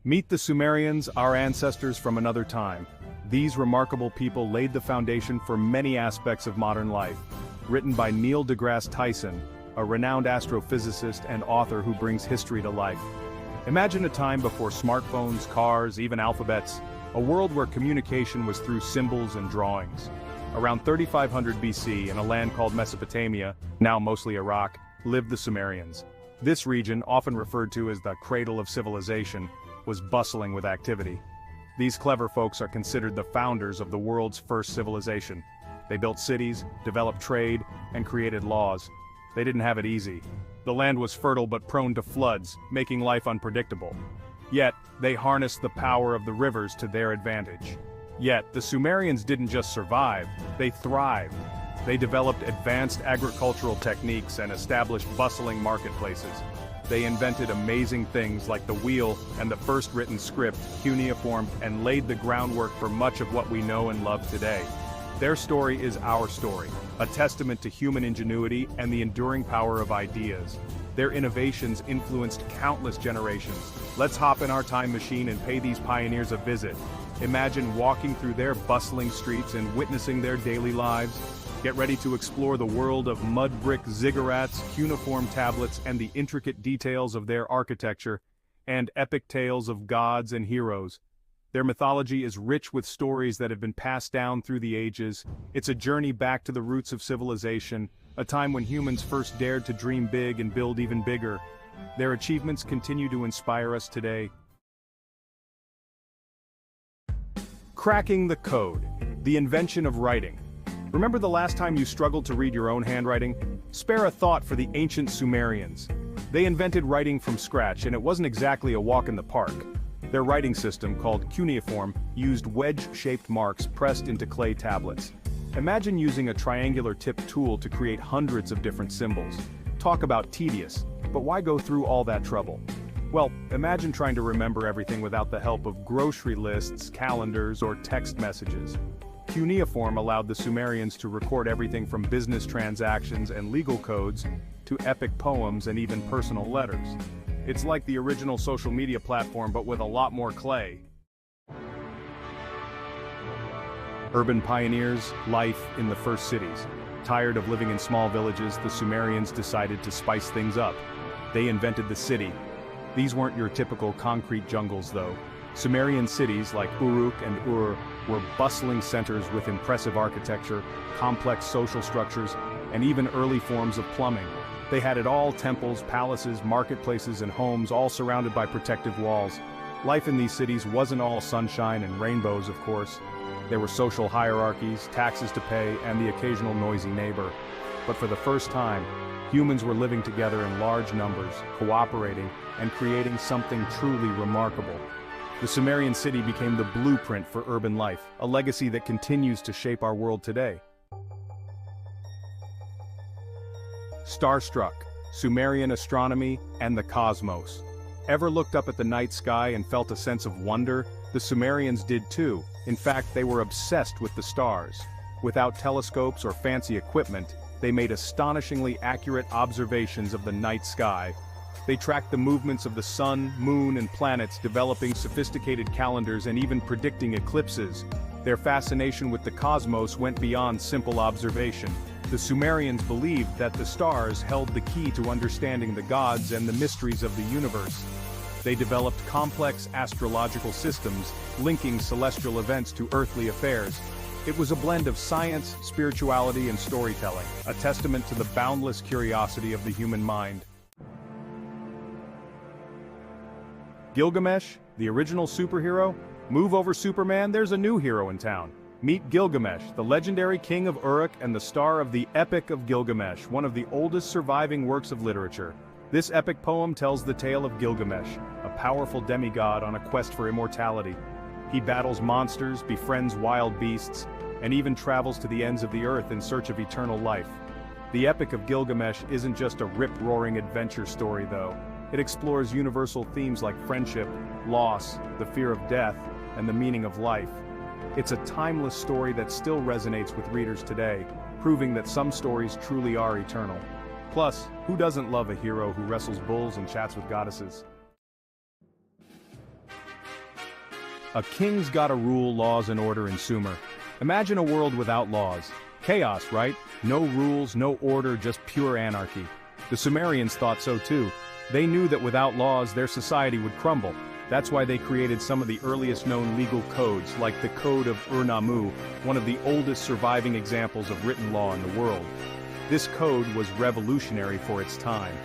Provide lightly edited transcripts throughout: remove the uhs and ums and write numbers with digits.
Meet the Sumerians, our ancestors from another time. These remarkable people laid the foundation for many aspects of modern life. Written by Neil deGrasse Tyson, a renowned astrophysicist and author who brings history to life. Imagine a time before smartphones, cars, even alphabets, a world where communication was through symbols and drawings. Around 3500 BC, in a land called Mesopotamia, now mostly Iraq, lived the Sumerians. This region, often referred to as the cradle of civilization, was bustling with activity. These clever folks are considered the founders of the world's first civilization. They built cities, developed trade, and created laws. They didn't have it easy. The land was fertile but prone to floods, making life unpredictable. Yet, they harnessed the power of the rivers to their advantage. Yet, the Sumerians didn't just survive, they thrived. They developed advanced agricultural techniques and established bustling marketplaces. They invented amazing things like the wheel and the first written script, cuneiform, and laid the groundwork for much of what we know and love today. Their story is our story, a testament to human ingenuity and the enduring power of ideas. Their innovations influenced countless generations. Let's hop in our time machine and pay these pioneers a visit. Imagine walking through their bustling streets and witnessing their daily lives. Get ready to explore the world of mud brick ziggurats, cuneiform tablets, and the intricate details of their architecture, and epic tales of gods and heroes. Their mythology is rich with stories that have been passed down through the ages. It's a journey back to the roots of civilization, a time when humans first dared to dream big and build even bigger. Their achievements continue to inspire us today. Cracking the code, the invention of writing. Remember the last time you struggled to read your own handwriting? Spare a thought for the ancient Sumerians. They invented writing from scratch, and it wasn't exactly a walk in the park. Their writing system, called cuneiform, used wedge-shaped marks pressed into clay tablets. Imagine using a triangular-tipped tool to create hundreds of different symbols. Talk about tedious, but why go through all that trouble? Well, imagine trying to remember everything without the help of grocery lists, calendars, or text messages. Cuneiform allowed the Sumerians to record everything from business transactions and legal codes to epic poems and even personal letters. It's like the original social media platform but with a lot more clay. Urban pioneers, life in the first cities. Tired of living in small villages, the Sumerians decided to spice things up. They invented the city. These weren't your typical concrete jungles though. Sumerian cities like Uruk and Ur were bustling centers with impressive architecture, complex social structures, and even early forms of plumbing. They had it all: temples, palaces, marketplaces, and homes, all surrounded by protective walls. Life in these cities wasn't all sunshine and rainbows, of course. There were social hierarchies, taxes to pay, and the occasional noisy neighbor. But for the first time, humans were living together in large numbers, cooperating, and creating something truly remarkable. The Sumerian city became the blueprint for urban life, a legacy that continues to shape our world today. Starstruck, Sumerian astronomy, and the cosmos. Ever looked up at the night sky and felt a sense of wonder? The Sumerians did too. In fact, they were obsessed with the stars. Without telescopes or fancy equipment, they made astonishingly accurate observations of the night sky. They tracked the movements of the sun, moon, and planets, developing sophisticated calendars and even predicting eclipses. Their fascination with the cosmos went beyond simple observation. The Sumerians believed that the stars held the key to understanding the gods and the mysteries of the universe. They developed complex astrological systems, linking celestial events to earthly affairs. It was a blend of science, spirituality, and storytelling, a testament to the boundless curiosity of the human mind. Gilgamesh, the original superhero? Move over Superman, there's a new hero in town. Meet Gilgamesh, the legendary king of Uruk and the star of the Epic of Gilgamesh, one of the oldest surviving works of literature. This epic poem tells the tale of Gilgamesh, a powerful demigod on a quest for immortality. He battles monsters, befriends wild beasts, and even travels to the ends of the earth in search of eternal life. The Epic of Gilgamesh isn't just a rip-roaring adventure story though. It explores universal themes like friendship, loss, the fear of death, and the meaning of life. It's a timeless story that still resonates with readers today, proving that some stories truly are eternal. Plus, who doesn't love a hero who wrestles bulls and chats with goddesses? A king's gotta rule, laws and order in Sumer. Imagine a world without laws. Chaos, right? No rules, no order, just pure anarchy. The Sumerians thought so too. They knew that without laws, their society would crumble. That's why they created some of the earliest known legal codes, like the Code of Ur-Nammu, one of the oldest surviving examples of written law in the world. This code was revolutionary for its time.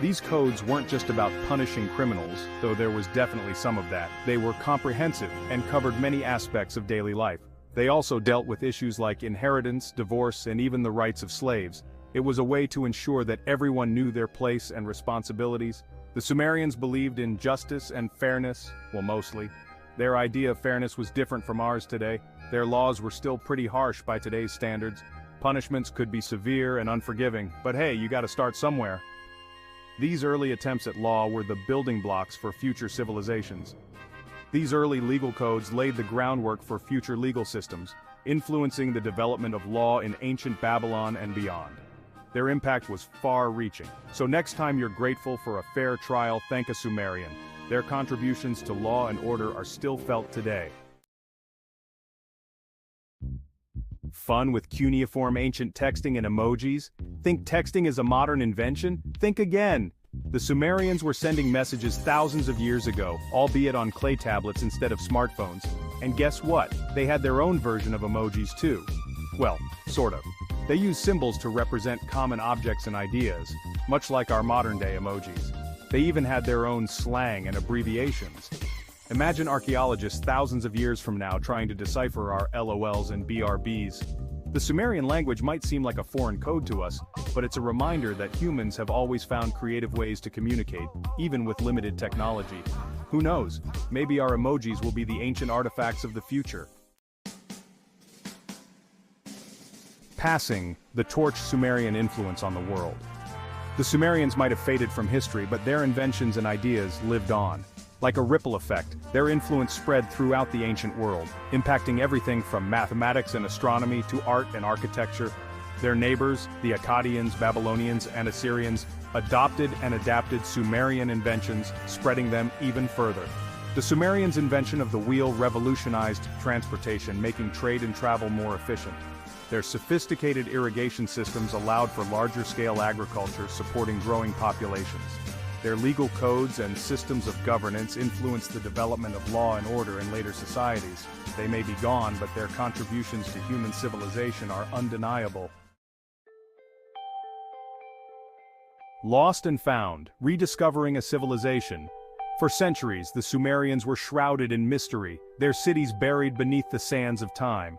These codes weren't just about punishing criminals, though there was definitely some of that. They were comprehensive and covered many aspects of daily life. They also dealt with issues like inheritance, divorce, and even the rights of slaves. It was a way to ensure that everyone knew their place and responsibilities. The Sumerians believed in justice and fairness, well, mostly. Their idea of fairness was different from ours today. Their laws were still pretty harsh by today's standards. Punishments could be severe and unforgiving, but hey, you gotta start somewhere. These early attempts at law were the building blocks for future civilizations. These early legal codes laid the groundwork for future legal systems, influencing the development of law in ancient Babylon and beyond. Their impact was far-reaching. So next time you're grateful for a fair trial, thank a Sumerian. Their contributions to law and order are still felt today. Fun with cuneiform ancient texting and emojis? Think texting is a modern invention? Think again! The Sumerians were sending messages thousands of years ago, albeit on clay tablets instead of smartphones. And guess what? They had their own version of emojis too. Well, sort of. They used symbols to represent common objects and ideas, much like our modern-day emojis. They even had their own slang and abbreviations. Imagine archaeologists thousands of years from now trying to decipher our LOLs and BRBs. The Sumerian language might seem like a foreign code to us, but it's a reminder that humans have always found creative ways to communicate, even with limited technology. Who knows, maybe our emojis will be the ancient artifacts of the future. Passing the torch Sumerian influence on the world. The Sumerians might have faded from history, but their inventions and ideas lived on. Like a ripple effect, their influence spread throughout the ancient world, impacting everything from mathematics and astronomy to art and architecture. Their neighbors, the Akkadians, Babylonians, and Assyrians, adopted and adapted Sumerian inventions, spreading them even further. The Sumerians' invention of the wheel revolutionized transportation, making trade and travel more efficient. Their sophisticated irrigation systems allowed for larger-scale agriculture, supporting growing populations. Their legal codes and systems of governance influenced the development of law and order in later societies. They may be gone, but their contributions to human civilization are undeniable. Lost and found, rediscovering a civilization. For centuries, the Sumerians were shrouded in mystery, their cities buried beneath the sands of time.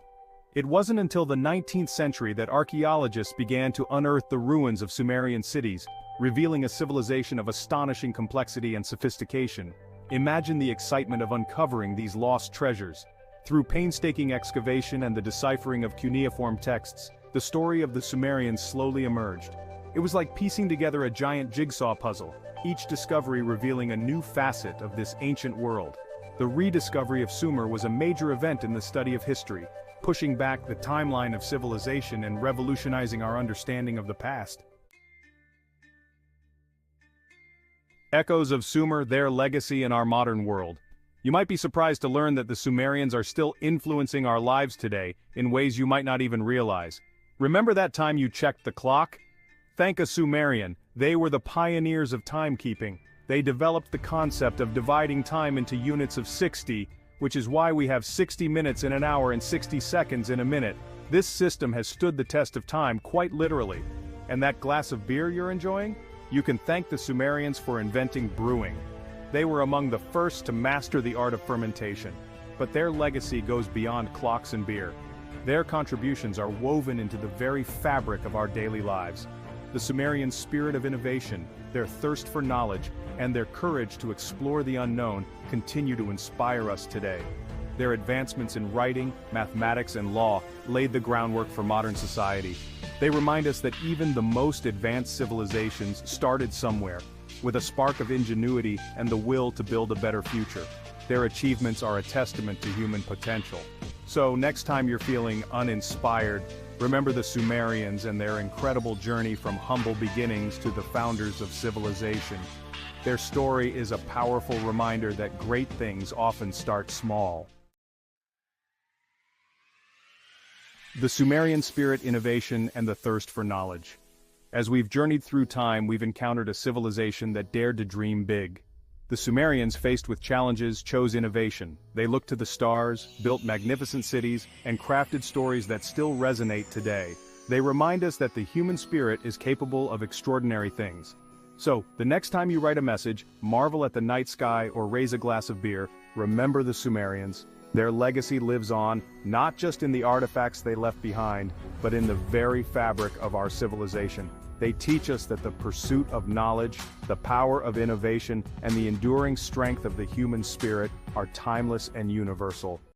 It wasn't until the 19th century that archaeologists began to unearth the ruins of Sumerian cities, revealing a civilization of astonishing complexity and sophistication. Imagine the excitement of uncovering these lost treasures. Through painstaking excavation and the deciphering of cuneiform texts, the story of the Sumerians slowly emerged. It was like piecing together a giant jigsaw puzzle, each discovery revealing a new facet of this ancient world. The rediscovery of Sumer was a major event in the study of history, pushing back the timeline of civilization and revolutionizing our understanding of the past. Echoes of Sumer, their legacy in our modern world. You might be surprised to learn that the Sumerians are still influencing our lives today in ways you might not even realize. Remember that time you checked the clock? Thank a Sumerian, they were the pioneers of timekeeping. They developed the concept of dividing time into units of 60, which is why we have 60 minutes in an hour and 60 seconds in a minute. This system has stood the test of time quite literally. And that glass of beer you're enjoying? You can thank the Sumerians for inventing brewing. They were among the first to master the art of fermentation. But their legacy goes beyond clocks and beer. Their contributions are woven into the very fabric of our daily lives. The Sumerian spirit of innovation, their thirst for knowledge, and their courage to explore the unknown continue to inspire us today. Their advancements in writing, mathematics, and law laid the groundwork for modern society. They remind us that even the most advanced civilizations started somewhere, with a spark of ingenuity and the will to build a better future. Their achievements are a testament to human potential. So next time you're feeling uninspired, remember the Sumerians and their incredible journey from humble beginnings to the founders of civilization. Their story is a powerful reminder that great things often start small. The Sumerian spirit, innovation, and the thirst for knowledge. As we've journeyed through time, we've encountered a civilization that dared to dream big. The Sumerians, faced with challenges, chose innovation. They looked to the stars, built magnificent cities, and crafted stories that still resonate today. They remind us that the human spirit is capable of extraordinary things. So, the next time you write a message, marvel at the night sky, or raise a glass of beer, remember the Sumerians. Their legacy lives on, not just in the artifacts they left behind, but in the very fabric of our civilization. They teach us that the pursuit of knowledge, the power of innovation, and the enduring strength of the human spirit are timeless and universal.